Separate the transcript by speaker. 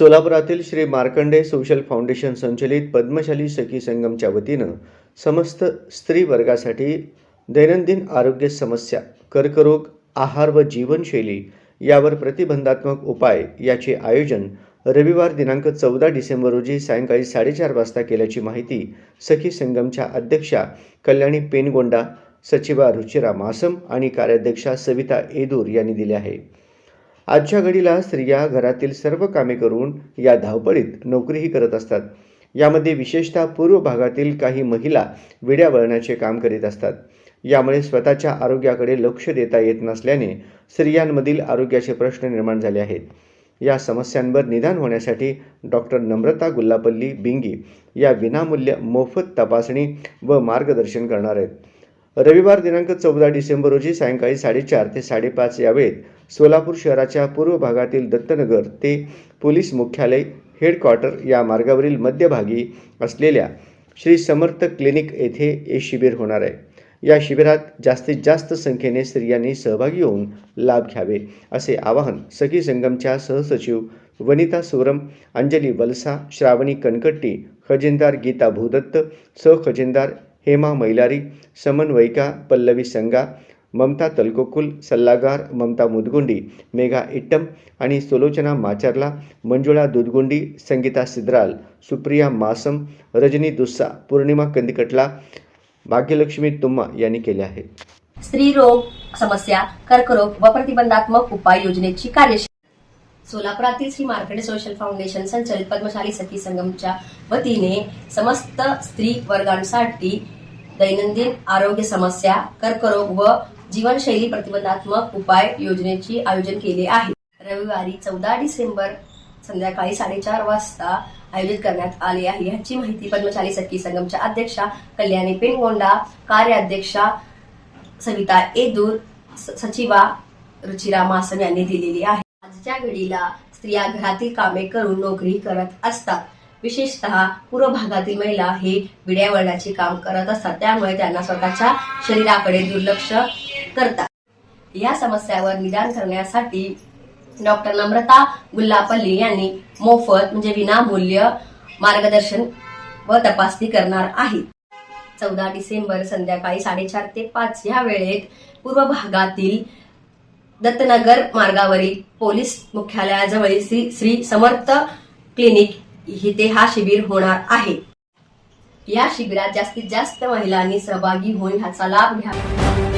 Speaker 1: सोलापुरातील Shri Markande social foundation संचलित पद्मशाली सखी संगमच्या वतीनं समस्त स्त्री वर्गासाठी दैनंदिन आरोग्य समस्या, कर्करोग, आहार व जीवनशैली यावर प्रतिबंधात्मक उपाय याचे आयोजन रविवार दिनांक 14 डिसेंबर रोजी सायंकाळी 4:30 वाजता केल्याची माहिती सखी संगमच्या अध्यक्षा कल्याणी पेनगोंडा, सचिवा रुचिरा मासम आणि कार्याध्यक्षा सविता येदूर यांनी दिली आहे। आजच्या घडीला स्त्रिया घरातील सर्व कामे करून या धावपळीत नोकरीही करत असतात। यामध्ये विशेषतः पूर्व भागातील काही महिला विड्या वळण्याचे काम करीत असतात। यामुळे स्वतःच्या आरोग्याकडे लक्ष देता येत नसल्याने स्त्रियांमधील आरोग्याचे प्रश्न निर्माण झाले आहेत। या समस्यांवर निदान होण्यासाठी डॉक्टर नम्रता गुल्लापल्ली बिंगी या विनामूल्य मोफत तपासणी व मार्गदर्शन करणार आहेत। रविवार दिनांक 14 डिसेंबर रोजी सायंकाळी 4:30 ते 5:30 या वेळेत सोलापूर शहराच्या पूर्व भागातील दत्तनगर ते पोलीस मुख्यालय हेडक्वार्टर या मार्गावरील मध्यभागी असलेल्या श्री समर्थ क्लिनिक येथे हे शिबिर होणार आहे। या शिबिरात जास्तीत जास्त संख्येने स्त्रियांनी सहभागी होऊन लाभ घ्यावे असे आवाहन सखी संगमच्या सहसचिव वनिता सोरम, अंजली वलसा, श्रावणी कनकट्टी, खजिनदार गीता भूदत्त, सहखजिनदार हेमा मैलारी, समन्वयिका पल्लवी संगा, ममता तलकोकुल, सल्लागार ममता मुदगुंडी, मेघा इट्टम आणि सुलोचना माचरला, मंजुळा दुधगुंडी, संगीता सिद्राल, सुप्रिया मासम, रजनी दुस्सा, पूर्णिमा कंदिकटला, भाग्यलक्ष्मी तुम्मा यांनी केले आहे।
Speaker 2: स्त्री रोग समस्या, कर्करोग व प्रतिबंधात्मक उपाय योजनेची कार्यशाळा सोलापुरातील श्री मार्कंडे सोशल फाउंडेशन संचलित पद्मशाली सखी संगमच्या वतीने समस्त स्त्री वर्गांसाठी दैनंदिन आरोग्य समस्या, कर्करोग व जीवनशैली प्रतिबंधात्मक उपाय योजनेची आयोजन केले आहे। रविवारी 14 डिसेंबर संध्याकाळी 4:30 वाजता आयोजित करण्यात आले आहे। याची माहिती पद्मशाली सखी संगमच्या अध्यक्षा कल्याणी पेनगोंडा, कार्याध्यक्षा सविता येदूर, सचिवा रुचिरा मासम यांनी दिलेली आहे। आजच्या घडीला स्त्रिया घरातील कामे करून नोकरी करत असतात। विशेषतः पूर्व भागातील महिला हे विड्या वळण्याचे काम करत असतात, त्यामुळे त्यांना स्वतःच्या शरीराकडे दुर्लक्ष करतात। या समस्यावर निदान करण्यासाठी डॉक्टर नम्रता गुल्लापल्ली यांनी मोफत म्हणजे विनामूल्य मार्गदर्शन व तपासणी करणार आहेत। 14 डिसेंबर संध्याकाळी 4:30 ते 5 या वेळेत पूर्व भागातील दत्तनगर मार्गावरील पोलीस मुख्यालयाजवळील श्री समर्थ क्लिनिक इथे हा शिबिर होणार आहे। या शिबिरात जास्तीत जास्त महिलांनी सहभागी होऊन ह्याचा लाभ घ्यावा।